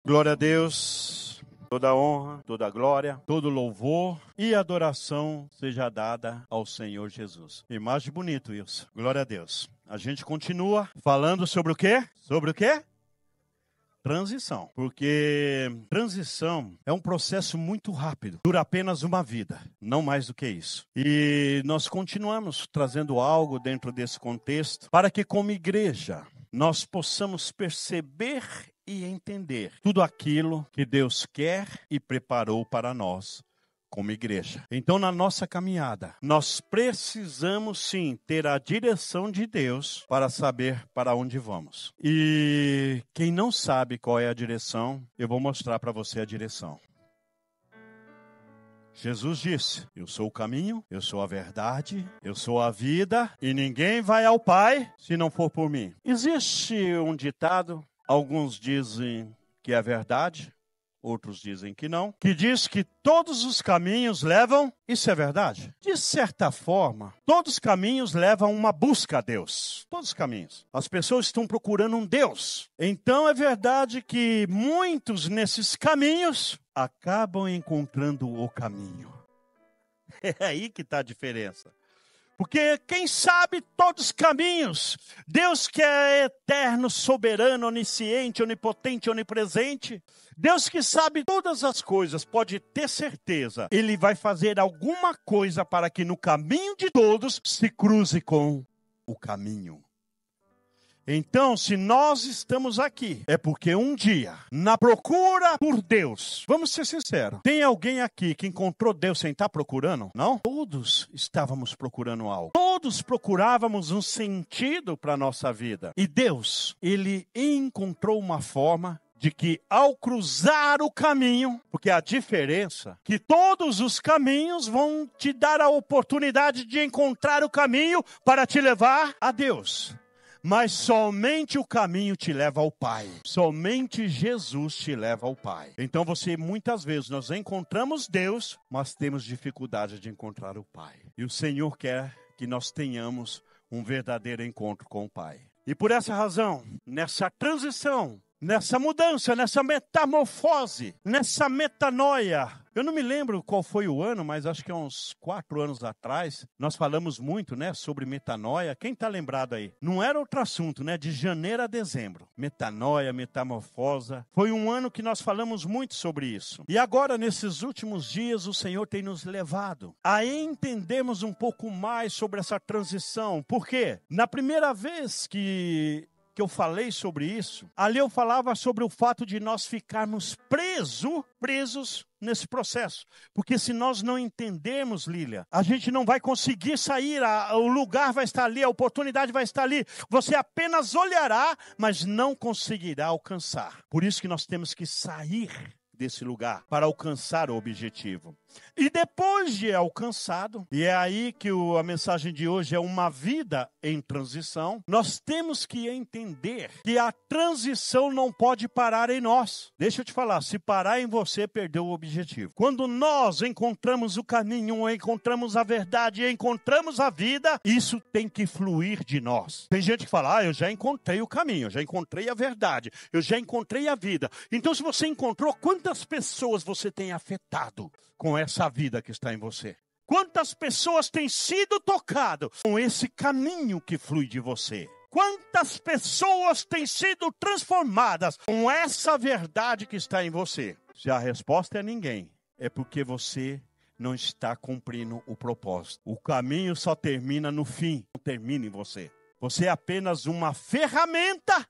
Glória a Deus, toda honra, toda glória, todo louvor e adoração seja dada ao Senhor Jesus. Imagem bonita isso. Glória a Deus. A gente continua falando sobre o quê? Sobre o quê? Transição. Porque transição é um processo muito rápido. Dura apenas uma vida, não mais do que isso. E nós continuamos trazendo algo dentro desse contexto para que, como igreja, nós possamos perceber e entender tudo aquilo que Deus quer e preparou para nós como igreja. Então, na nossa caminhada, nós precisamos sim ter a direção de Deus para saber para onde vamos. E quem não sabe qual é a direção, eu vou mostrar para você a direção. Jesus disse: eu sou o caminho, eu sou a verdade, eu sou a vida, e ninguém vai ao Pai se não for por mim. Existe um ditado, alguns dizem que é verdade, outros dizem que não, que diz que todos os caminhos levam, isso é verdade? De certa forma, todos os caminhos levam uma busca a Deus. Todos os caminhos. As pessoas estão procurando um Deus. Então é verdade que muitos nesses caminhos acabam encontrando o caminho. É aí que está a diferença. Porque quem sabe todos os caminhos, Deus que é eterno, soberano, onisciente, onipotente, onipresente, Deus que sabe todas as coisas, pode ter certeza, Ele vai fazer alguma coisa para que no caminho de todos se cruze com o caminho. Então, se nós estamos aqui, é porque um dia, na procura por Deus, vamos ser sinceros, tem alguém aqui que encontrou Deus sem estar procurando? Não? Todos estávamos procurando algo. Todos procurávamos um sentido para a nossa vida. E Deus, Ele encontrou uma forma de que ao cruzar o caminho, porque a diferença é que todos os caminhos vão te dar a oportunidade de encontrar o caminho para te levar a Deus. Mas somente o caminho te leva ao Pai. Somente Jesus te leva ao Pai. Então muitas vezes nós encontramos Deus, mas temos dificuldade de encontrar o Pai. E o Senhor quer que nós tenhamos um verdadeiro encontro com o Pai. E por essa razão, nessa transição, nessa mudança, nessa metamorfose, nessa metanoia. Eu não me lembro qual foi o ano, mas acho que há uns 4 anos atrás, nós falamos muito, sobre metanoia. Quem está lembrado aí? Não era outro assunto, de janeiro a dezembro. Metanoia, metamorfosa. Foi um ano que nós falamos muito sobre isso. E agora, nesses últimos dias, o Senhor tem nos levado a entendermos um pouco mais sobre essa transição. Por quê? Na primeira vez que eu falei sobre isso, ali eu falava sobre o fato de nós ficarmos presos nesse processo. Porque se nós não entendermos, Lília, a gente não vai conseguir sair, o lugar vai estar ali, a oportunidade vai estar ali. Você apenas olhará, mas não conseguirá alcançar. Por isso que nós temos que sair desse lugar para alcançar o objetivo. E depois de alcançado, e é aí que a mensagem de hoje é uma vida em transição, nós temos que entender que a transição não pode parar em nós. Deixa eu te falar, se parar em você, perdeu o objetivo. Quando nós encontramos o caminho, encontramos a verdade, encontramos a vida, isso tem que fluir de nós. Tem gente que fala, eu já encontrei o caminho, eu já encontrei a verdade, eu já encontrei a vida. Então, se você encontrou, quantas pessoas você tem afetado com essa vida que está em você? Quantas pessoas têm sido tocadas com esse caminho que flui de você? Quantas pessoas têm sido transformadas com essa verdade que está em você? Se a resposta é ninguém, é porque você não está cumprindo o propósito. O caminho só termina no fim, não termina em você. Você é apenas uma ferramenta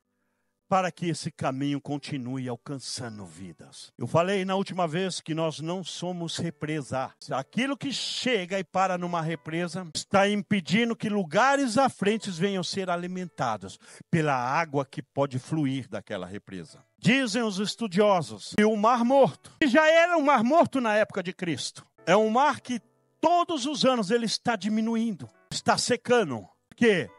para que esse caminho continue alcançando vidas. Eu falei na última vez que nós não somos represa. Aquilo que chega e para numa represa está impedindo que lugares à frente venham ser alimentados pela água que pode fluir daquela represa. Dizem os estudiosos que o Mar Morto, que já era um Mar Morto na época de Cristo, é um mar que todos os anos ele está diminuindo, está secando, porque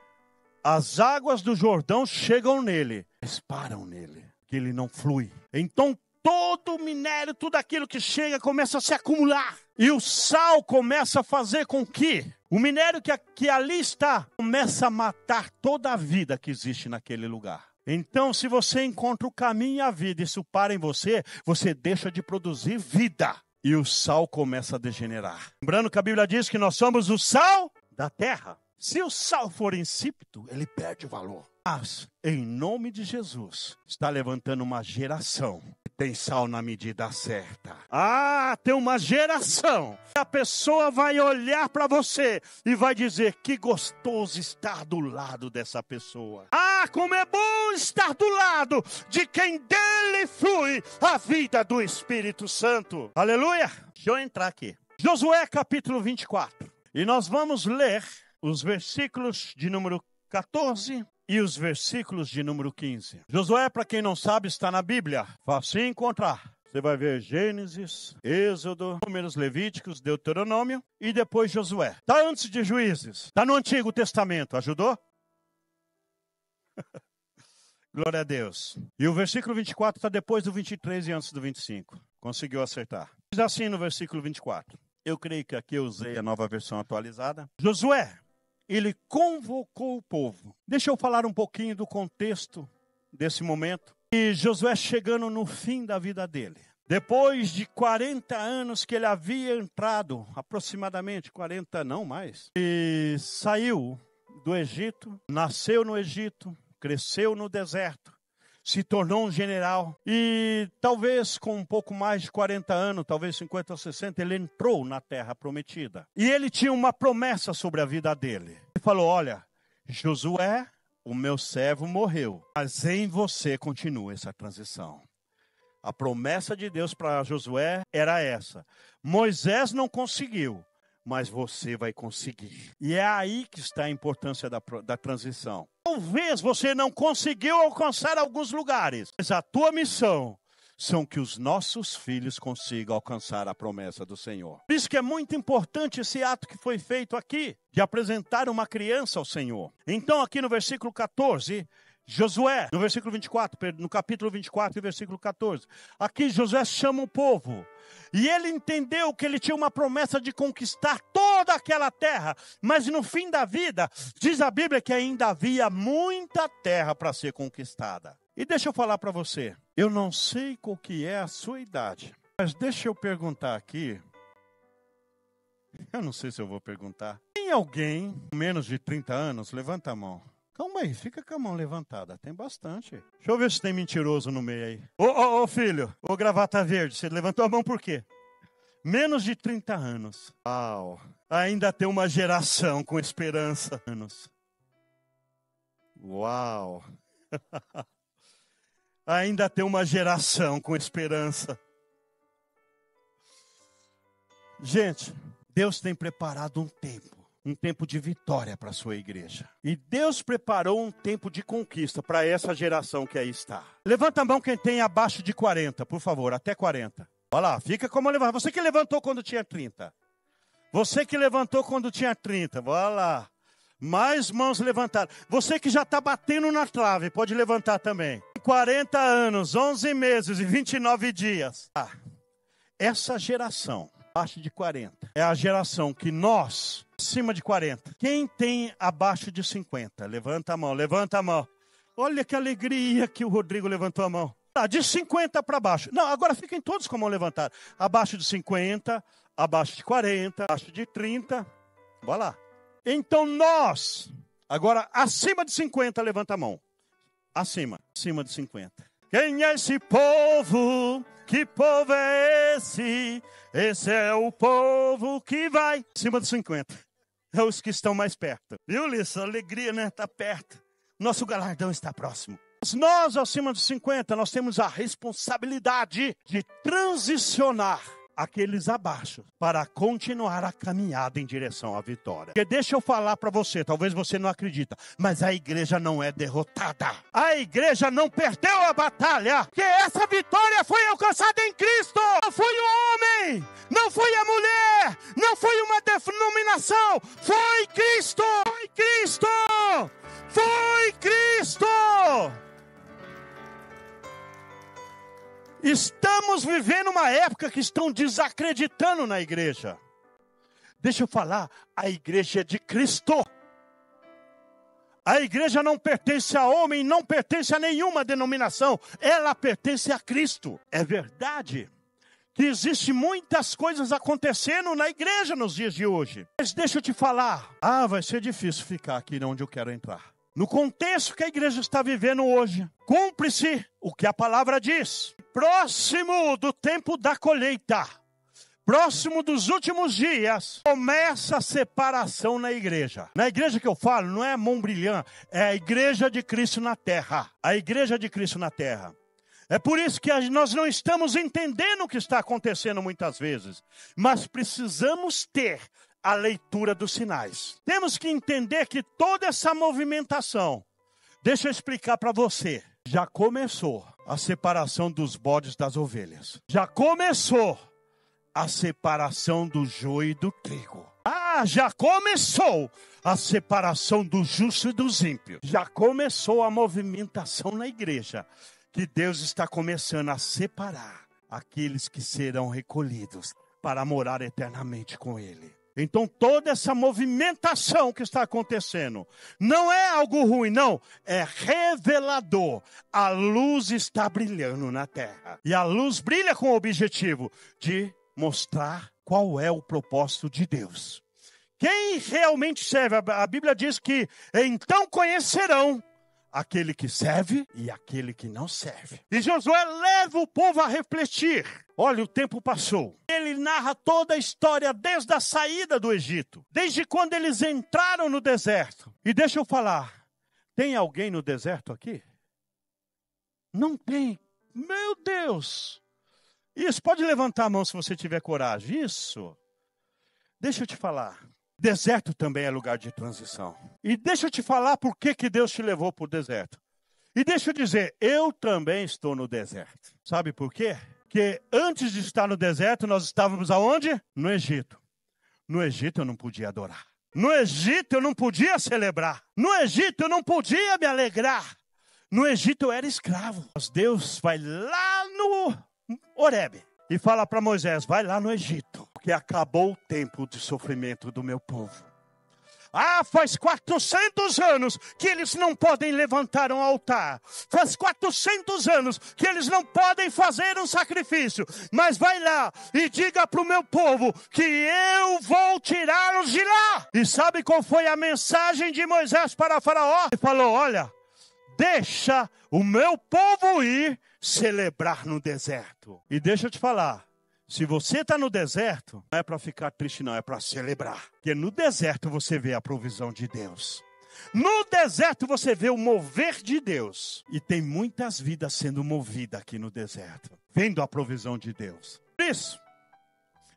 as águas do Jordão chegam nele, mas param nele, que ele não flui. Então todo o minério, tudo aquilo que chega começa a se acumular. E o sal começa a fazer com que o minério que ali está começa a matar toda a vida que existe naquele lugar. Então, se você encontra o caminho e a vida, isso para em você, você deixa de produzir vida. E o sal começa a degenerar. Lembrando que a Bíblia diz que nós somos o sal da terra. Se o sal for insípido, ele perde o valor. Mas, em nome de Jesus, está levantando uma geração que tem sal na medida certa. Tem uma geração. A pessoa vai olhar para você e vai dizer: que gostoso estar do lado dessa pessoa. Como é bom estar do lado de quem dele flui a vida do Espírito Santo. Aleluia! Deixa eu entrar aqui. Josué capítulo 24. E nós vamos ler os versículos de número 14 e os versículos de número 15. Josué, para quem não sabe, está na Bíblia. Fácil encontrar. Você vai ver Gênesis, Êxodo, Números, Levíticos, Deuteronômio e depois Josué. Está antes de Juízes. Está no Antigo Testamento. Ajudou? Glória a Deus. E o versículo 24 está depois do 23 e antes do 25. Conseguiu acertar. Diz assim no versículo 24. Eu creio que aqui eu usei a nova versão atualizada. Josué, ele convocou o povo. Deixa eu falar um pouquinho do contexto desse momento. E Josué chegando no fim da vida dele. Depois de 40 anos que ele havia entrado, aproximadamente 40, não mais, e saiu do Egito, nasceu no Egito, cresceu no deserto, se tornou um general e talvez com um pouco mais de 40 anos, talvez 50 ou 60, ele entrou na terra prometida. E ele tinha uma promessa sobre a vida dele. Ele falou: olha, Josué, o meu servo morreu, mas em você continua essa transição. A promessa de Deus para Josué era essa: Moisés não conseguiu, mas você vai conseguir. E é aí que está a importância da transição. Talvez você não conseguiu alcançar alguns lugares, mas a tua missão são que os nossos filhos consigam alcançar a promessa do Senhor. Por isso que é muito importante esse ato que foi feito aqui, de apresentar uma criança ao Senhor. Então aqui no versículo 14... Josué, no versículo 24, no capítulo 24 e versículo 14. Aqui Josué chama o povo. E ele entendeu que ele tinha uma promessa de conquistar toda aquela terra. Mas no fim da vida, diz a Bíblia que ainda havia muita terra para ser conquistada. E deixa eu falar para você. Eu não sei qual que é a sua idade. Mas deixa eu perguntar aqui. Eu não sei se eu vou perguntar. Tem alguém com menos de 30 anos? Levanta a mão. Calma aí, fica com a mão levantada. Tem bastante. Deixa eu ver se tem mentiroso no meio aí. Ô filho, ô gravata verde, você levantou a mão por quê? Menos de 30 anos. Uau. Ainda tem uma geração com esperança. Uau. Ainda tem uma geração com esperança. Gente, Deus tem preparado um tempo de vitória para a sua igreja. E Deus preparou um tempo de conquista para essa geração que aí está. Levanta a mão quem tem abaixo de 40, por favor, até 40. Olha lá, fica como levantar. Você que levantou quando tinha 30. Você que levantou quando tinha 30, olha lá. Mais mãos levantadas. Você que já está batendo na trave, pode levantar também. 40 anos, 11 meses e 29 dias. Essa geração, abaixo de 40, é a geração que nós... acima de 40. Quem tem abaixo de 50? Levanta a mão, levanta a mão. Olha que alegria que o Rodrigo levantou a mão. De 50 para baixo. Não, agora fiquem todos com a mão levantada. Abaixo de 50, abaixo de 40, abaixo de 30. Bora lá. Então nós, agora acima de 50, levanta a mão. Acima de 50. Quem é esse povo? Que povo é esse? Esse é o povo que vai. Acima de 50. É os que estão mais perto. Viu, Lissa? Alegria, né? Está perto. Nosso galardão está próximo. Nós, acima de 50, nós temos a responsabilidade de transicionar aqueles abaixo para continuar a caminhada em direção à vitória. Porque deixa eu falar para você, talvez você não acredita, mas a igreja não é derrotada. A igreja não perdeu a batalha, porque essa vitória foi alcançada em Cristo. Não foi o homem, não foi a mulher, não foi uma denominação, foi Cristo, foi Cristo, foi Cristo. Estamos vivendo uma época que estão desacreditando na igreja. Deixa eu falar, a igreja é de Cristo. A igreja não pertence a homem, não pertence a nenhuma denominação. Ela pertence a Cristo. É verdade que existem muitas coisas acontecendo na igreja nos dias de hoje. Mas deixa eu te falar. Vai ser difícil ficar aqui onde eu quero entrar. No contexto que a igreja está vivendo hoje, cumpre-se o que a palavra diz. Próximo do tempo da colheita, próximo dos últimos dias, começa a separação na igreja. Na igreja que eu falo, não é Montbrilhant, é a igreja de Cristo na terra. A igreja de Cristo na terra. É por isso que nós não estamos entendendo o que está acontecendo muitas vezes. Mas precisamos ter a leitura dos sinais. Temos que entender que toda essa movimentação, deixa eu explicar para você, já começou a separação dos bodes das ovelhas. Já começou a separação do joio e do trigo. Já começou a separação do justo e dos ímpios. Já começou a movimentação na igreja, que Deus está começando a separar aqueles que serão recolhidos para morar eternamente com Ele. Então toda essa movimentação que está acontecendo não é algo ruim, não. É revelador. A luz está brilhando na terra. E a luz brilha com o objetivo de mostrar qual é o propósito de Deus. Quem realmente serve, a Bíblia diz que então conhecerão aquele que serve e aquele que não serve. E Josué leva o povo a refletir. Olha, o tempo passou. Ele narra toda a história desde a saída do Egito. Desde quando eles entraram no deserto. E deixa eu falar. Tem alguém no deserto aqui? Não tem. Meu Deus. Isso, pode levantar a mão se você tiver coragem. Isso. Deixa eu te falar. Deserto também é lugar de transição. E deixa eu te falar por que Deus te levou para o deserto. E deixa eu dizer, eu também estou no deserto. Sabe por quê? Porque antes de estar no deserto, nós estávamos aonde? No Egito. No Egito eu não podia adorar. No Egito eu não podia celebrar. No Egito eu não podia me alegrar. No Egito eu era escravo. Mas Deus vai lá no Horebe e fala para Moisés, vai lá no Egito. Porque acabou o tempo de sofrimento do meu povo. Faz 400 anos que eles não podem levantar um altar. Faz 400 anos que eles não podem fazer um sacrifício. Mas vai lá e diga para o meu povo que eu vou tirá-los de lá. E sabe qual foi a mensagem de Moisés para Faraó? Ele falou, olha, deixa o meu povo ir celebrar no deserto. E deixa eu te falar. Se você está no deserto, não é para ficar triste não, é para celebrar. Porque no deserto você vê a provisão de Deus. No deserto você vê o mover de Deus. E tem muitas vidas sendo movidas aqui no deserto. Vendo a provisão de Deus. Por isso,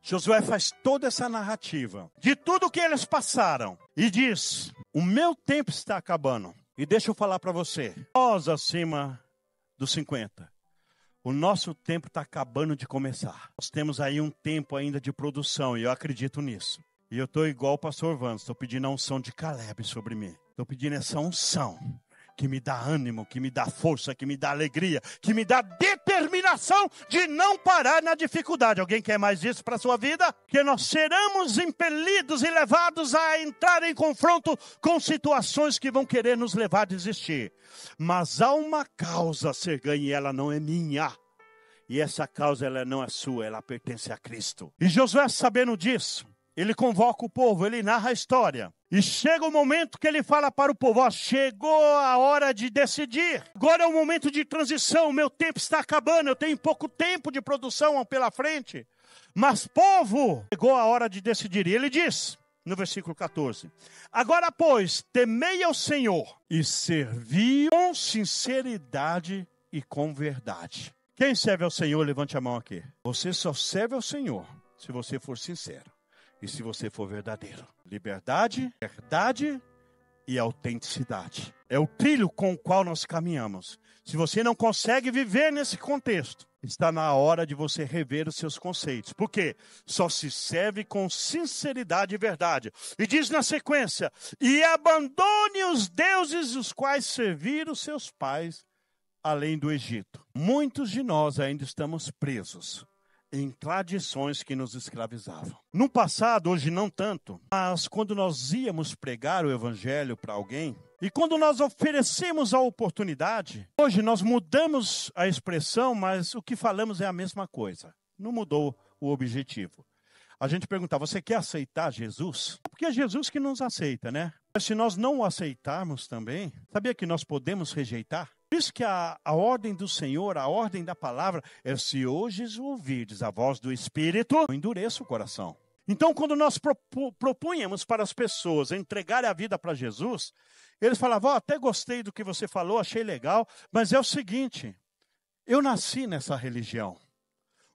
Josué faz toda essa narrativa de tudo que eles passaram. E diz, o meu tempo está acabando. E deixa eu falar para você, nós acima dos 50. O nosso tempo está acabando de começar. Nós temos aí um tempo ainda de produção e eu acredito nisso. E eu estou igual o pastor Vans, estou pedindo a unção de Caleb sobre mim. Estou pedindo essa unção que me dá ânimo, que me dá força, que me dá alegria, que me dá determinação de não parar na dificuldade. Alguém quer mais isso para a sua vida? Que nós seremos impelidos e levados a entrar em confronto com situações que vão querer nos levar a desistir. Mas há uma causa a ser ganha e ela não é minha. E essa causa ela não é sua, ela pertence a Cristo. E Josué, sabendo disso, ele convoca o povo, ele narra a história. E chega o momento que ele fala para o povo, chegou a hora de decidir. Agora é o momento de transição, o meu tempo está acabando, eu tenho pouco tempo de produção pela frente. Mas povo, chegou a hora de decidir. E ele diz, no versículo 14, agora pois, temei ao Senhor e servi com sinceridade e com verdade. Quem serve ao Senhor, levante a mão aqui. Você só serve ao Senhor se você for sincero. E se você for verdadeiro. Liberdade, verdade e autenticidade. É o trilho com o qual nós caminhamos. Se você não consegue viver nesse contexto, está na hora de você rever os seus conceitos. Por quê? Só se serve com sinceridade e verdade. E diz na sequência, e abandone os deuses os quais serviram seus pais além do Egito. Muitos de nós ainda estamos presos em tradições que nos escravizavam. No passado, hoje não tanto, mas quando nós íamos pregar o evangelho para alguém, e quando nós oferecemos a oportunidade, hoje nós mudamos a expressão, mas o que falamos é a mesma coisa. Não mudou o objetivo. A gente pergunta, você quer aceitar Jesus? Porque é Jesus que nos aceita, né? Mas se nós não o aceitarmos também, sabia que nós podemos rejeitar? Por isso que a ordem do Senhor, a ordem da palavra, é se hoje ouvirdes a voz do Espírito, não endureça o coração. Então, quando nós propunhamos para as pessoas entregarem a vida para Jesus, eles falavam, até gostei do que você falou, achei legal, mas é o seguinte, eu nasci nessa religião.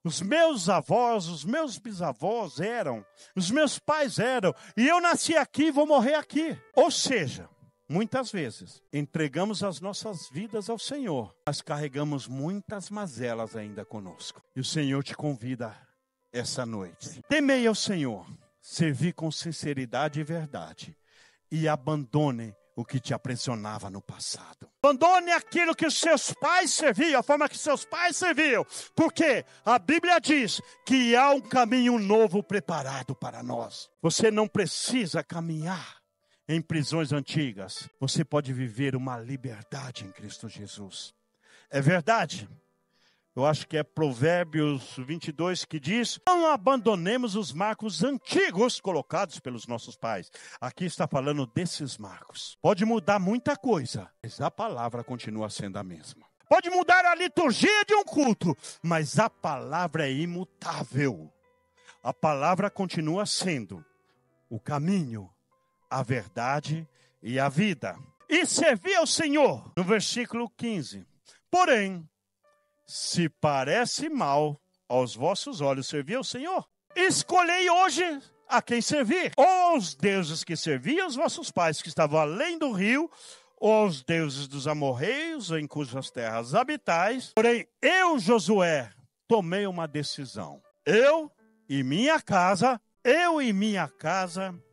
Os meus avós, os meus bisavós eram, os meus pais eram, e eu nasci aqui e vou morrer aqui. Ou seja, muitas vezes entregamos as nossas vidas ao Senhor, mas carregamos muitas mazelas ainda conosco. E o Senhor te convida essa noite. Temei ao Senhor, servi com sinceridade e verdade, e abandone o que te aprisionava no passado. Abandone aquilo que os seus pais serviam, a forma que seus pais serviam. Porque a Bíblia diz que há um caminho novo preparado para nós. Você não precisa caminhar em prisões antigas. Você pode viver uma liberdade em Cristo Jesus. É verdade. Eu acho que é Provérbios 22 que diz, não abandonemos os marcos antigos colocados pelos nossos pais. Aqui está falando desses marcos. Pode mudar muita coisa, mas a palavra continua sendo a mesma. Pode mudar a liturgia de um culto, mas a palavra é imutável. A palavra continua sendo o caminho, a verdade e a vida. E servir ao Senhor, no versículo 15. Porém, se parece mal aos vossos olhos servir ao Senhor, escolhei hoje a quem servir. Ou aos deuses que serviam os vossos pais, que estavam além do rio, ou aos deuses dos amorreus, em cujas terras habitais. Porém, eu, Josué, tomei uma decisão. Eu e minha casa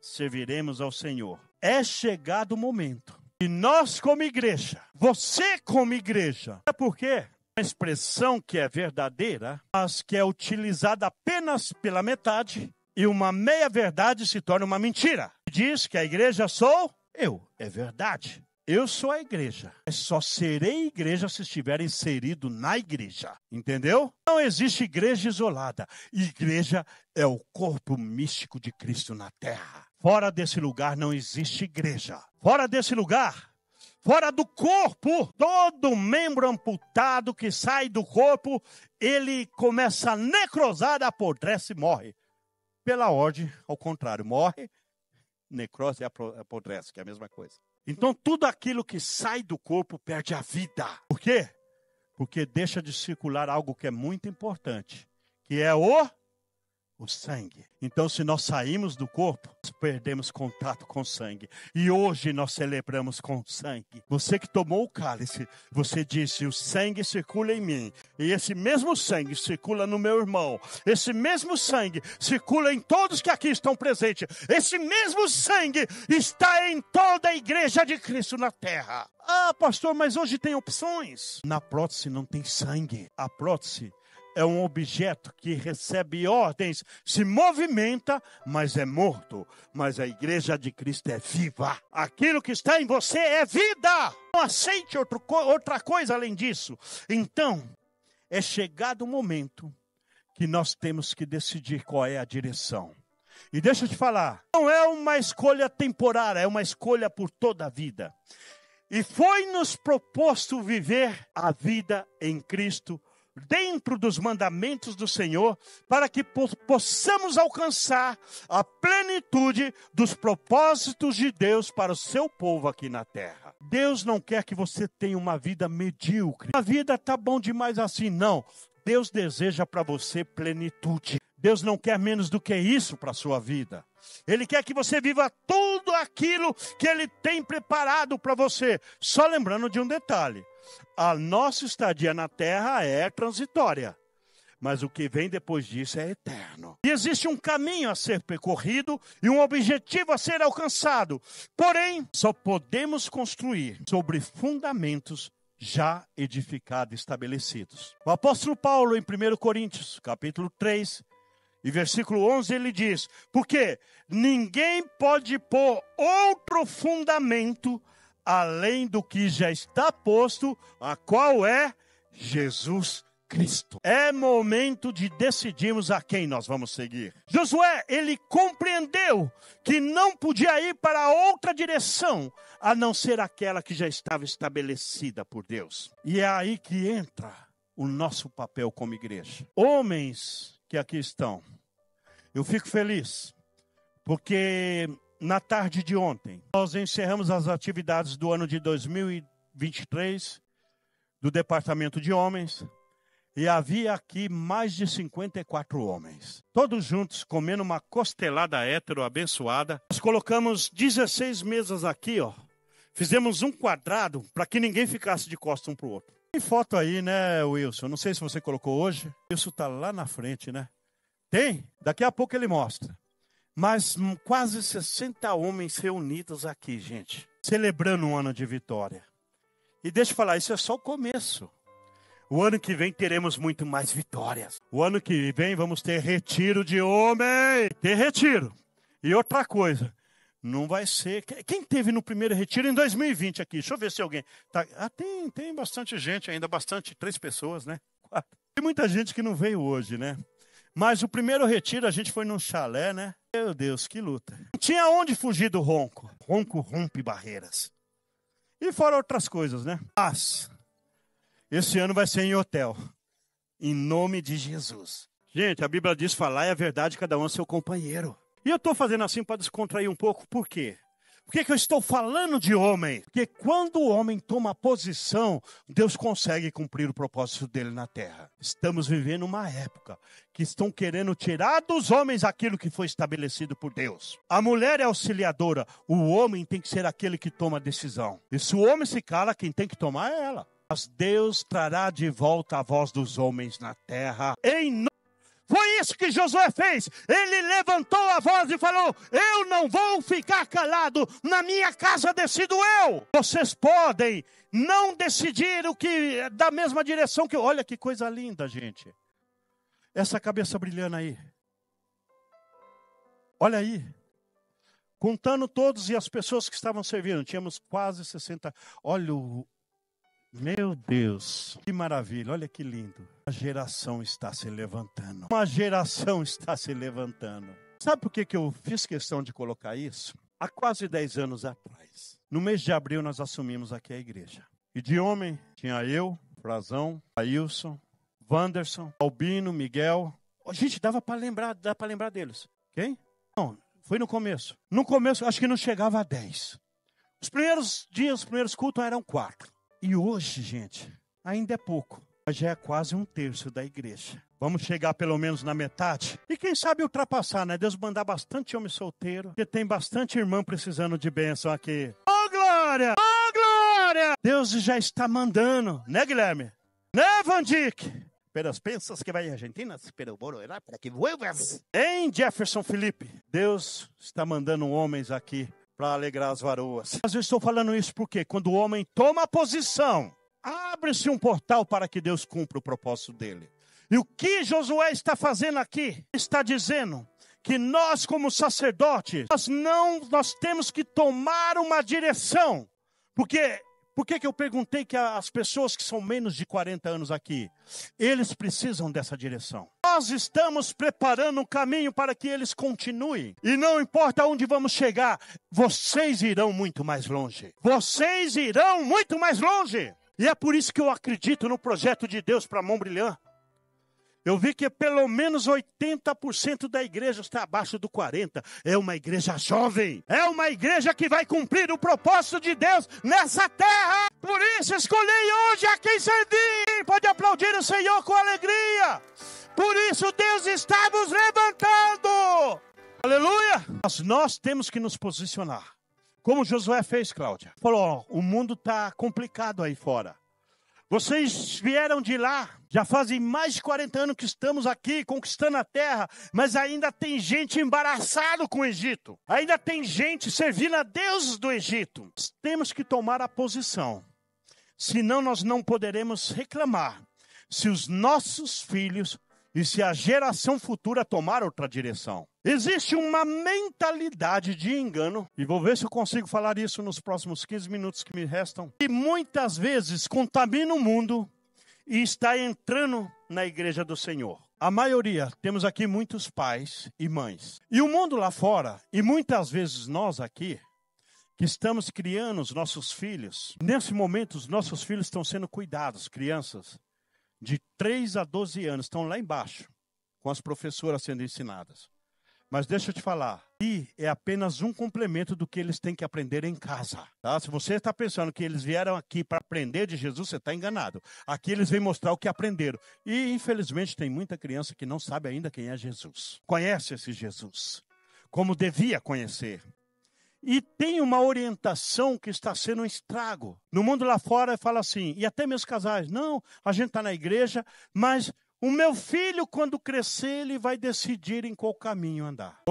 serviremos ao Senhor. É chegado o momento. E nós como igreja, você como igreja, é porque uma expressão que é verdadeira, mas que é utilizada apenas pela metade, e uma meia-verdade se torna uma mentira. Diz que a igreja sou eu, é verdade. Eu sou a igreja, mas só serei igreja se estiver inserido na igreja, entendeu? Não existe igreja isolada, igreja é o corpo místico de Cristo na terra. Fora desse lugar não existe igreja, fora desse lugar, fora do corpo, todo membro amputado que sai do corpo, ele começa a necrosar, apodrece e morre. Pela ordem, ao contrário, morre, necrose e apodrece, que é a mesma coisa. Então, tudo aquilo que sai do corpo perde a vida. Por quê? Porque deixa de circular algo que é muito importante, que é o sangue. Então, se nós saímos do corpo, nós perdemos contato com o sangue. E hoje nós celebramos com sangue. Você que tomou o cálice, você disse, o sangue circula em mim. E esse mesmo sangue circula no meu irmão. Esse mesmo sangue circula em todos que aqui estão presentes. Esse mesmo sangue está em toda a igreja de Cristo na terra. Ah, pastor, mas hoje tem opções. Na prótese não tem sangue. A prótese é um objeto que recebe ordens, se movimenta, mas é morto. Mas a igreja de Cristo é viva. Aquilo que está em você é vida. Não aceite outra coisa além disso. Então, é chegado o momento que nós temos que decidir qual é a direção. E deixa eu te falar, não é uma escolha temporária, é uma escolha por toda a vida. E foi-nos proposto viver a vida em Cristo dentro dos mandamentos do Senhor, para que possamos alcançar a plenitude dos propósitos de Deus para o seu povo aqui na terra. Deus não quer que você tenha uma vida medíocre. A vida tá bom demais assim, não. Deus deseja para você plenitude. Deus não quer menos do que isso para a sua vida. Ele quer que você viva tudo aquilo que Ele tem preparado para você. Só lembrando de um detalhe. A nossa estadia na terra é transitória, mas o que vem depois disso é eterno. E existe um caminho a ser percorrido e um objetivo a ser alcançado. Porém, só podemos construir sobre fundamentos já edificados, estabelecidos. O apóstolo Paulo, em 1 Coríntios, capítulo 3, e versículo 11, ele diz: porque ninguém pode pôr outro fundamento além do que já está posto, a qual é Jesus Cristo. É momento de decidirmos a quem nós vamos seguir. Josué, ele compreendeu que não podia ir para outra direção a não ser aquela que já estava estabelecida por Deus. E é aí que entra o nosso papel como igreja. Homens que aqui estão, eu fico feliz, porque na tarde de ontem, nós encerramos as atividades do ano de 2023 do Departamento de Homens. E havia aqui mais de 54 homens, todos juntos comendo uma costelada hétero abençoada. Nós colocamos 16 mesas aqui, ó. Fizemos um quadrado para que ninguém ficasse de costas um para o outro. Tem foto aí, né, Wilson? Não sei se você colocou hoje. O Wilson está lá na frente, né? Tem? Daqui a pouco ele mostra. Mas quase 60 homens reunidos aqui, gente, celebrando um ano de vitória. E deixa eu falar, isso é só o começo. O ano que vem teremos muito mais vitórias. O ano que vem vamos ter retiro de homem. Ter retiro. E outra coisa, não vai ser... Quem teve no primeiro retiro em 2020 aqui? Deixa eu ver se alguém... Tá... Ah, tem bastante gente ainda, 3 pessoas, né? 4. Tem muita gente que não veio hoje, né? Mas o primeiro retiro a gente foi num chalé, né? Meu Deus, que luta. Não tinha onde fugir do ronco. Ronco rompe barreiras. E fora outras coisas, né? Mas... esse ano vai ser em hotel, em nome de Jesus. Gente, a Bíblia diz: falar é a verdade, cada um é seu companheiro. E eu estou fazendo assim para descontrair um pouco, por quê? Por que eu estou falando de homem? Porque quando o homem toma posição, Deus consegue cumprir o propósito dele na terra. Estamos vivendo uma época que estão querendo tirar dos homens aquilo que foi estabelecido por Deus. A mulher é auxiliadora, o homem tem que ser aquele que toma a decisão. E se o homem se cala, quem tem que tomar é ela. Mas Deus trará de volta a voz dos homens na terra. Foi isso que Josué fez. Ele levantou a voz e falou: eu não vou ficar calado, na minha casa decido eu. Vocês podem não decidir o que da mesma direção que eu. Olha que coisa linda, gente. Essa cabeça brilhando aí. Olha aí. Contando todos e as pessoas que estavam servindo. Tínhamos quase 60. Olha o... Meu Deus, que maravilha, olha que lindo. Uma geração está se levantando. Uma geração está se levantando. Sabe por que eu fiz questão de colocar isso? Há quase 10 anos atrás, no mês de abril, nós assumimos aqui a igreja. E de homem, tinha eu, Frazão, Ailson, Wanderson, Albino, Miguel. Gente, dá para lembrar deles. Quem? Não, foi no começo. No começo, acho que não chegava a 10. Os primeiros dias, os primeiros cultos eram 4. E hoje, gente, ainda é pouco, mas já é quase 1/3 da igreja. Vamos chegar pelo menos na metade. E quem sabe ultrapassar, né? Deus mandar bastante homem solteiro, porque tem bastante irmã precisando de bênção aqui. Oh, glória! Oh, glória! Deus já está mandando, né, Guilherme? Né, Vandic? Pelas pensas que vai em Argentina, pero bolo era para que vuelvas. Em Jefferson Felipe, Deus está mandando homens aqui para alegrar as varoas. Mas eu estou falando isso porque quando o homem toma a posição, abre-se um portal para que Deus cumpra o propósito dele. E o que Josué está fazendo aqui? Está dizendo que nós como sacerdotes, nós temos que tomar uma direção. Por que eu perguntei que as pessoas que são menos de 40 anos aqui, eles precisam dessa direção? Nós estamos preparando um caminho para que eles continuem. E não importa onde vamos chegar, vocês irão muito mais longe. Vocês irão muito mais longe. E é por isso que eu acredito no projeto de Deus para Montbrilhant. Eu vi que pelo menos 80% da igreja está abaixo do 40%. É uma igreja jovem. É uma igreja que vai cumprir o propósito de Deus nessa terra. Por isso escolhi hoje a quem servir. Pode aplaudir o Senhor com alegria. Por isso Deus está nos levantando. Aleluia. Mas nós temos que nos posicionar. Como Josué fez, Cláudia. Falou, o mundo está complicado aí fora. Vocês vieram de lá, já fazem mais de 40 anos que estamos aqui conquistando a terra, mas ainda tem gente embaraçada com o Egito. Ainda tem gente servindo a deuses do Egito. Temos que tomar a posição senão nós não poderemos reclamar se os nossos filhos e se a geração futura tomar outra direção. Existe uma mentalidade de engano, e vou ver se eu consigo falar isso nos próximos 15 minutos que me restam, que muitas vezes contamina o mundo e está entrando na igreja do Senhor. A maioria, temos aqui muitos pais e mães. E o mundo lá fora, e muitas vezes nós aqui, que estamos criando os nossos filhos, nesse momento os nossos filhos estão sendo cuidados, crianças de 3 a 12 anos, estão lá embaixo, com as professoras sendo ensinadas. Mas deixa eu te falar, e é apenas um complemento do que eles têm que aprender em casa. Tá? Se você está pensando que eles vieram aqui para aprender de Jesus, você está enganado. Aqui eles vêm mostrar o que aprenderam. E infelizmente tem muita criança que não sabe ainda quem é Jesus. Conhece esse Jesus, como devia conhecer. E tem uma orientação que está sendo um estrago. No mundo lá fora fala assim, e até meus casais, não, a gente está na igreja, mas o meu filho, quando crescer, ele vai decidir em qual caminho andar.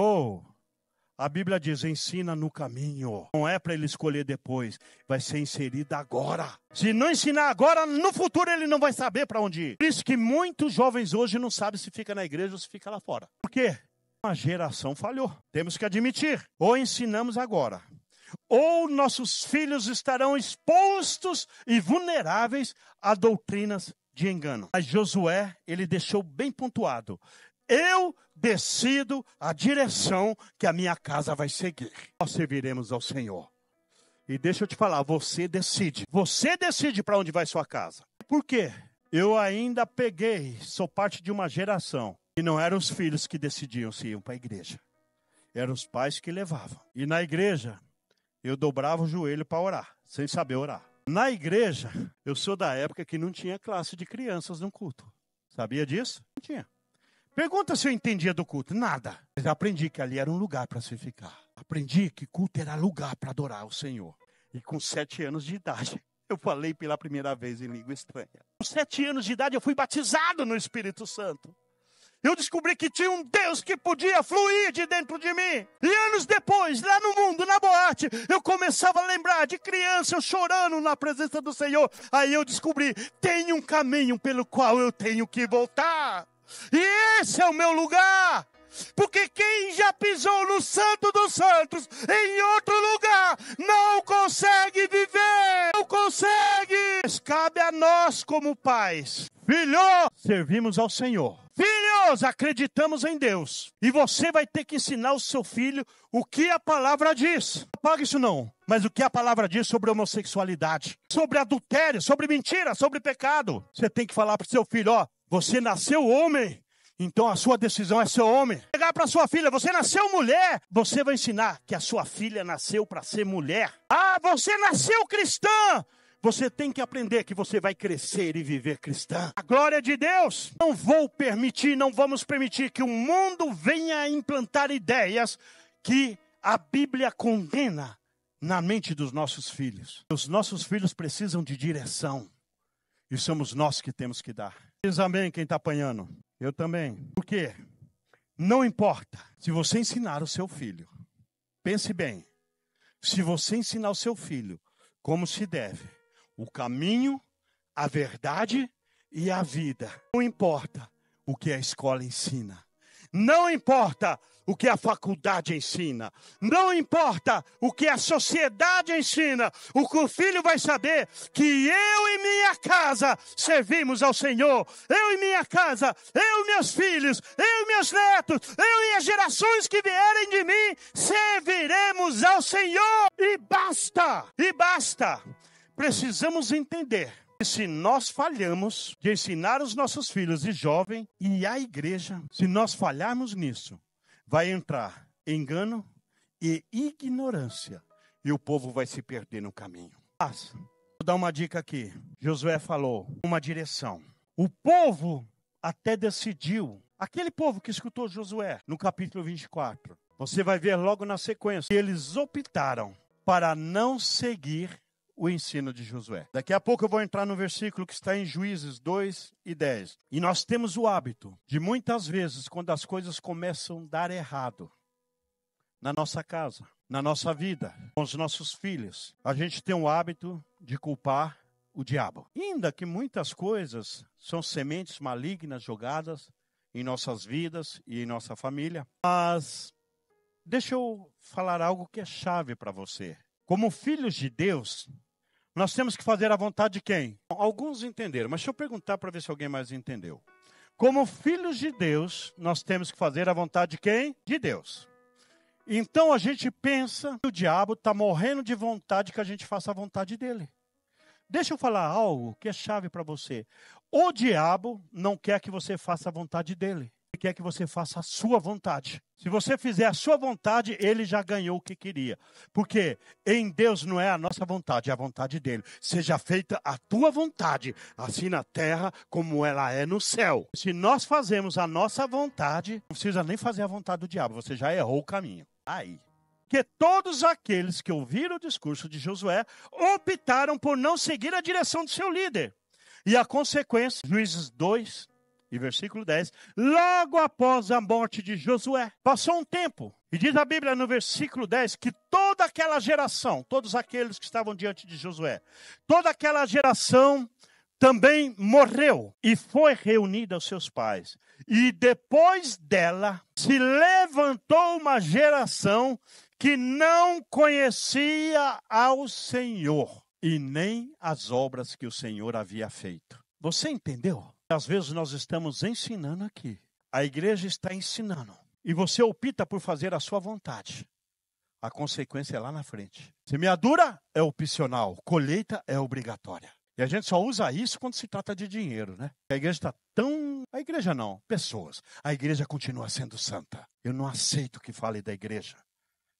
A Bíblia diz, ensina no caminho. Não é para ele escolher depois, vai ser inserido agora. Se não ensinar agora, no futuro ele não vai saber para onde ir. Por isso que muitos jovens hoje não sabem se fica na igreja ou se fica lá fora. Por quê? A geração falhou, temos que admitir. Ou ensinamos agora, ou nossos filhos estarão expostos e vulneráveis a doutrinas de engano. Mas Josué, ele deixou bem pontuado. Eu decido a direção que a minha casa vai seguir. Nós serviremos ao Senhor. E deixa eu te falar, você decide. Você decide para onde vai sua casa. Por quê? Eu ainda sou parte de uma geração. E não eram os filhos que decidiam se iam para a igreja. Eram os pais que levavam. E na igreja, eu dobrava o joelho para orar, sem saber orar. Na igreja, eu sou da época que não tinha classe de crianças no culto. Sabia disso? Não tinha. Pergunta se eu entendia do culto. Nada. Mas aprendi que ali era um lugar para se ficar. Aprendi que culto era lugar para adorar o Senhor. E com 7 anos de idade, eu falei pela primeira vez em língua estranha. Com 7 anos de idade, eu fui batizado no Espírito Santo. Eu descobri que tinha um Deus que podia fluir de dentro de mim. E anos depois, lá no mundo, na boate, eu começava a lembrar de criança, eu chorando na presença do Senhor. Aí eu descobri, tem um caminho pelo qual eu tenho que voltar. E esse é o meu lugar. Porque quem já pisou no Santo dos Santos, em outro lugar, não consegue viver. Não consegue. Mas cabe a nós como pais. Filhos, servimos ao Senhor. Filhos, acreditamos em Deus. E você vai ter que ensinar o seu filho o que a palavra diz. Não apaga isso não. Mas o que a palavra diz sobre homossexualidade, sobre adultério, sobre mentira, sobre pecado. Você tem que falar para o seu filho, você nasceu homem. Então a sua decisão é ser homem. Chegar para sua filha, você nasceu mulher. Você vai ensinar que a sua filha nasceu para ser mulher. Você nasceu cristã. Você tem que aprender que você vai crescer e viver cristã. A glória de Deus. Não vamos permitir que o mundo venha implantar ideias que a Bíblia condena na mente dos nossos filhos. Os nossos filhos precisam de direção. E somos nós que temos que dar. Diz amém quem está apanhando. Eu também. Por quê? Não importa se você ensinar o seu filho. Pense bem. Se você ensinar o seu filho como se deve, o caminho, a verdade e a vida. Não importa o que a escola ensina. Não importa o que a faculdade ensina. Não importa o que a sociedade ensina. O que o filho vai saber que eu e minha casa servimos ao Senhor. Eu e minha casa, eu e meus filhos, eu e meus netos, eu e as gerações que vierem de mim, serviremos ao Senhor. E basta, e basta. Precisamos entender que se nós falhamos de ensinar os nossos filhos e jovens e a igreja, se nós falharmos nisso, vai entrar engano e ignorância e o povo vai se perder no caminho. Mas, vou dar uma dica aqui. Josué falou uma direção. O povo até decidiu, aquele povo que escutou Josué no capítulo 24, você vai ver logo na sequência, eles optaram para não seguir o ensino de Josué. Daqui a pouco eu vou entrar no versículo que está em Juízes 2 e 10. E nós temos o hábito de muitas vezes, quando as coisas começam a dar errado, na nossa casa, na nossa vida, com os nossos filhos, a gente tem o hábito de culpar o diabo. Ainda que muitas coisas são sementes malignas jogadas em nossas vidas e em nossa família. Mas deixa eu falar algo que é chave para você. Como filhos de Deus, nós temos que fazer a vontade de quem? Alguns entenderam, mas deixa eu perguntar para ver se alguém mais entendeu. Como filhos de Deus, nós temos que fazer a vontade de quem? De Deus. Então a gente pensa que o diabo está morrendo de vontade que a gente faça a vontade dele. Deixa eu falar algo que é chave para você. O diabo não quer que você faça a vontade dele. Ele quer que você faça a sua vontade. Se você fizer a sua vontade, ele já ganhou o que queria. Porque em Deus não é a nossa vontade, é a vontade dele. Seja feita a tua vontade, assim na terra como ela é no céu. Se nós fazemos a nossa vontade, não precisa nem fazer a vontade do diabo, você já errou o caminho. Aí. Que todos aqueles que ouviram o discurso de Josué optaram por não seguir a direção do seu líder. E a consequência, Juízes 2 e versículo 10, logo após a morte de Josué, passou um tempo. E diz a Bíblia no versículo 10 que toda aquela geração, todos aqueles que estavam diante de Josué, toda aquela geração também morreu e foi reunida aos seus pais. E depois dela se levantou uma geração que não conhecia ao Senhor e nem as obras que o Senhor havia feito. Você entendeu? Às vezes nós estamos ensinando aqui. A igreja está ensinando. E você opta por fazer a sua vontade. A consequência é lá na frente. Semeadura é opcional, colheita é obrigatória. E a gente só usa isso quando se trata de dinheiro, né? A igreja está tão... A igreja não, pessoas. A igreja continua sendo santa. Eu não aceito que fale da igreja.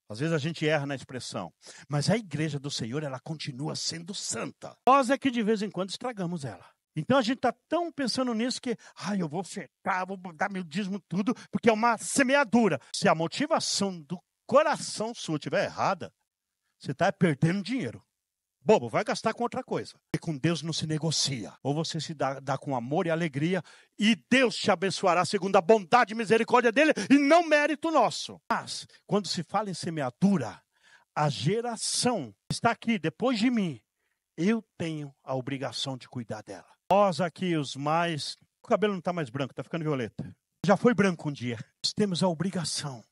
Às vezes a gente erra na expressão. Mas a igreja do Senhor, ela continua sendo santa. Nós é que de vez em quando estragamos ela. Então a gente está tão pensando nisso que... eu vou ofertar, vou dar meu dízimo tudo, porque é uma semeadura. Se a motivação do coração sua estiver errada, você está perdendo dinheiro. Bobo, vai gastar com outra coisa. E com Deus não se negocia. Ou você se dá com amor e alegria, e Deus te abençoará segundo a bondade e misericórdia dele, e não mérito nosso. Mas, quando se fala em semeadura, a geração está aqui depois de mim. Eu tenho a obrigação de cuidar dela. Nós aqui, os mais... O cabelo não está mais branco, está ficando violeta. Já foi branco um dia. Nós temos a obrigação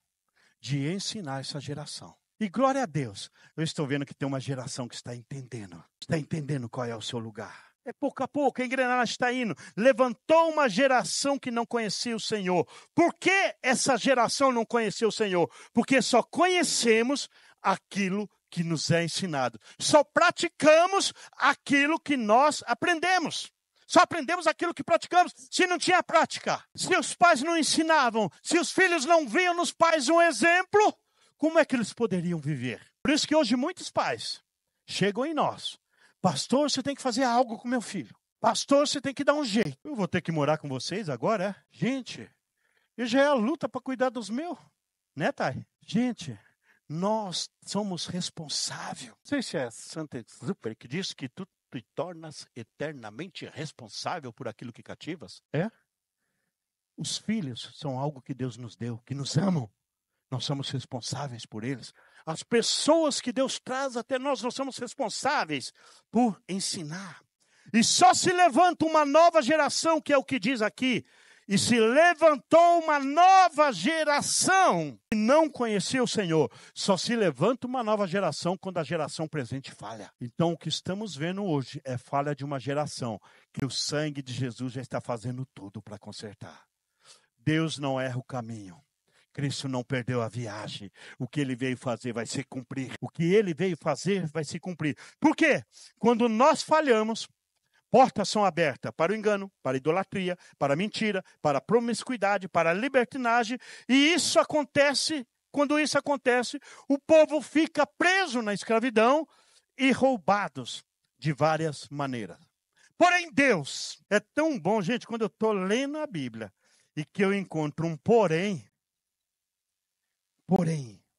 de ensinar essa geração. E glória a Deus, eu estou vendo que tem uma geração que está entendendo qual é o seu lugar. É pouco a pouco, a engrenagem está indo. Levantou uma geração que não conhecia o Senhor. Por que essa geração não conhecia o Senhor? Porque só conhecemos aquilo que nos é ensinado. Só praticamos aquilo que nós aprendemos. Só aprendemos aquilo que praticamos. Se não tinha prática, se os pais não ensinavam, se os filhos não viam nos pais um exemplo... Como é que eles poderiam viver? Por isso que hoje muitos pais chegam em nós. Pastor, você tem que fazer algo com meu filho. Pastor, você tem que dar um jeito. Eu vou ter que morar com vocês agora, é? Gente, eu já é a luta para cuidar dos meus. Né, Thay? Gente, nós somos responsáveis. Não sei se é Saint-Exupéry que diz que tu te tornas eternamente responsável por aquilo que cativas. É? Os filhos são algo que Deus nos deu, que nos amam. Nós somos responsáveis por eles. As pessoas que Deus traz até nós somos responsáveis por ensinar. E só se levanta uma nova geração, que é o que diz aqui. E se levantou uma nova geração que não conhecia o Senhor. Só se levanta uma nova geração quando a geração presente falha. Então o que estamos vendo hoje é falha de uma geração que o sangue de Jesus já está fazendo tudo para consertar. Deus não erra o caminho. Cristo não perdeu a viagem. O que ele veio fazer vai se cumprir. O que ele veio fazer vai se cumprir. Por quê? Quando nós falhamos, portas são abertas para o engano, para a idolatria, para a mentira, para a promiscuidade, para a libertinagem. E isso acontece, quando isso acontece, o povo fica preso na escravidão e roubados de várias maneiras. Porém, Deus é tão bom, gente, quando eu estou lendo a Bíblia e que eu encontro um porém,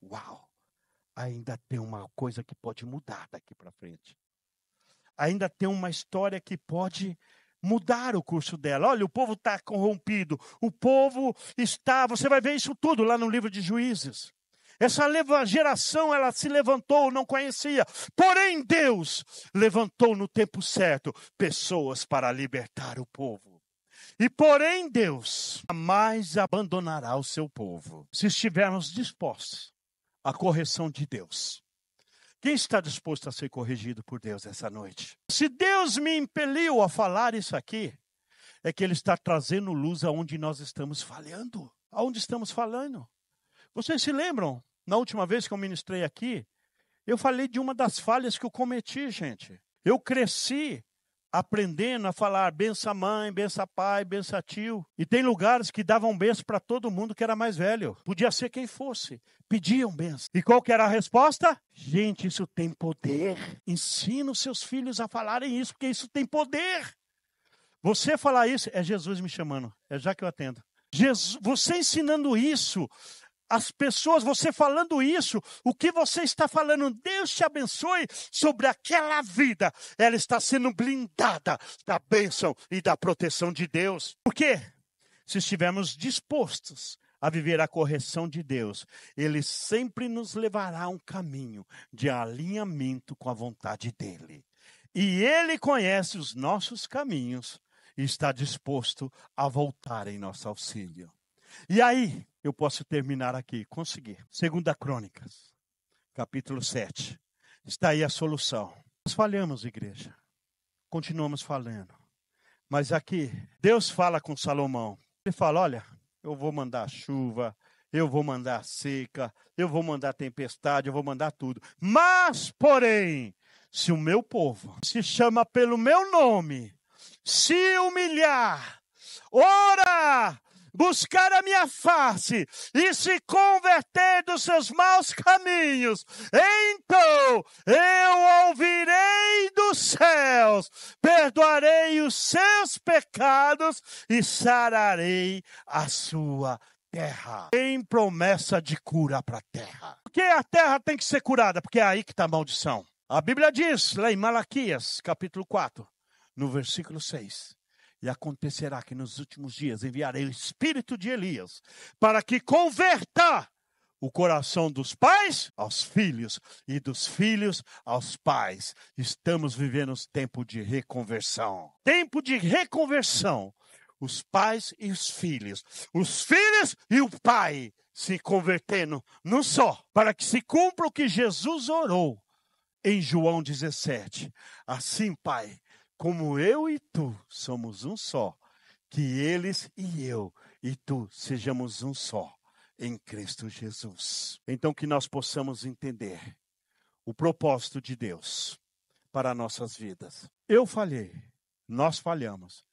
uau, ainda tem uma coisa que pode mudar daqui para frente. Ainda tem uma história que pode mudar o curso dela. Olha, o povo está corrompido. O povo está... Você vai ver isso tudo lá no livro de Juízes. Essa geração, ela se levantou, não conhecia. Porém, Deus levantou no tempo certo pessoas para libertar o povo. E porém, Deus jamais abandonará o seu povo, se estivermos dispostos à correção de Deus. Quem está disposto a ser corrigido por Deus essa noite? Se Deus me impeliu a falar isso aqui, é que Ele está trazendo luz aonde nós estamos falhando. Aonde estamos falando? Vocês se lembram, na última vez que eu ministrei aqui, eu falei de uma das falhas que eu cometi, gente. Eu cresci aprendendo a falar benção mãe, benção pai, benção tio. E tem lugares que davam benção para todo mundo que era mais velho. Podia ser quem fosse. Pediam benção. E qual que era a resposta? Gente, isso tem poder. Ensina os seus filhos a falarem isso, porque isso tem poder. Você falar isso, é Jesus me chamando. É já que eu atendo. Jesus, você ensinando isso, as pessoas, você falando isso, o que você está falando, Deus te abençoe sobre aquela vida. Ela está sendo blindada da bênção e da proteção de Deus. Por quê? Se estivermos dispostos a viver a correção de Deus, Ele sempre nos levará a um caminho de alinhamento com a vontade dEle. E Ele conhece os nossos caminhos e está disposto a voltar em nosso auxílio. E aí, eu posso terminar aqui, conseguir. 2 Crônicas, capítulo 7. Está aí a solução. Nós falhamos, igreja. Continuamos falhando. Mas aqui, Deus fala com Salomão. Ele fala, olha, eu vou mandar chuva, eu vou mandar seca, eu vou mandar tempestade, eu vou mandar tudo. Mas, porém, se o meu povo se chama pelo meu nome, se humilhar, orar, buscar a minha face e se converter dos seus maus caminhos, então eu ouvirei dos céus, perdoarei os seus pecados e sararei a sua terra. Tem promessa de cura para a terra. Por que a terra tem que ser curada? Porque é aí que está a maldição. A Bíblia diz, lá em Malaquias, capítulo 4, no versículo 6, e acontecerá que nos últimos dias enviarei o espírito de Elias para que converta o coração dos pais aos filhos e dos filhos aos pais. Estamos vivendo um tempo de reconversão. Tempo de reconversão. Os pais e os filhos e o pai se convertendo num só, para que se cumpra o que Jesus orou em João 17. Assim, Pai, como eu e tu somos um só, que eles e eu e tu sejamos um só em Cristo Jesus. Então que nós possamos entender o propósito de Deus para nossas vidas. Eu falhei, nós falhamos,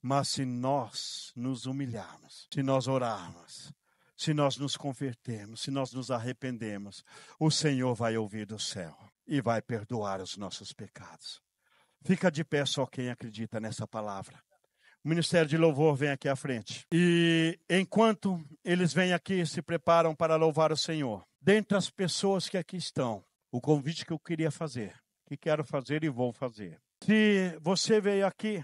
mas se nós nos humilharmos, se nós orarmos, se nós nos convertermos, se nós nos arrependemos, o Senhor vai ouvir do céu e vai perdoar os nossos pecados. Fica de pé só quem acredita nessa palavra. O Ministério de Louvor vem aqui à frente. E enquanto eles vêm aqui, se preparam para louvar o Senhor. Dentre as pessoas que aqui estão, o convite que eu queria fazer, que quero fazer e vou fazer. Se você veio aqui,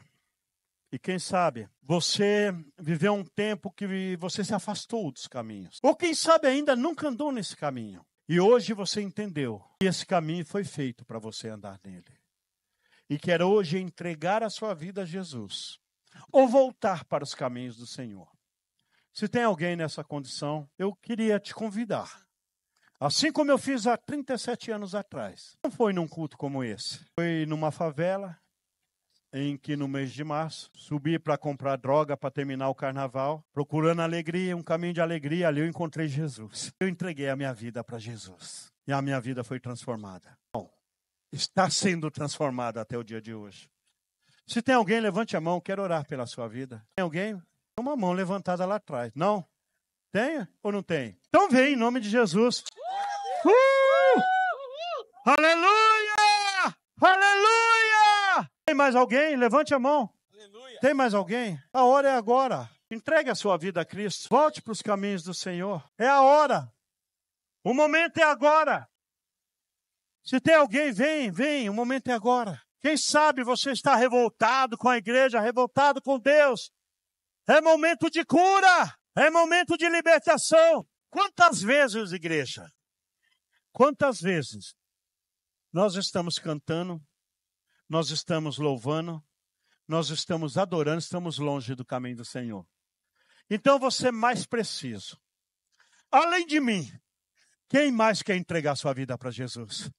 e quem sabe, você viveu um tempo que você se afastou dos caminhos. Ou quem sabe ainda nunca andou nesse caminho. E hoje você entendeu que esse caminho foi feito para você andar nele. E quer hoje entregar a sua vida a Jesus, ou voltar para os caminhos do Senhor. Se tem alguém nessa condição, eu queria te convidar. Assim como eu fiz há 37 anos atrás. Não foi num culto como esse. Foi numa favela, em que no mês de março, subi para comprar droga para terminar o carnaval, procurando alegria, um caminho de alegria, ali eu encontrei Jesus. Eu entreguei a minha vida para Jesus. E a minha vida foi transformada. Está sendo transformada até o dia de hoje. Se tem alguém, levante a mão, quero orar pela sua vida. Tem alguém? Tem uma mão levantada lá atrás. Não? Tem ou não tem? Então vem, em nome de Jesus. Aleluia! Aleluia! Tem mais alguém? Levante a mão. Aleluia. Tem mais alguém? A hora é agora. Entregue a sua vida a Cristo. Volte para os caminhos do Senhor. É a hora. O momento é agora. Se tem alguém, vem, o momento é agora. Quem sabe você está revoltado com a igreja, revoltado com Deus. É momento de cura, é momento de libertação. Quantas vezes, igreja, Quantas vezes nós estamos cantando, nós estamos louvando, nós estamos adorando, estamos longe do caminho do Senhor. Então você mais preciso. Além de mim, quem mais quer entregar sua vida para Jesus?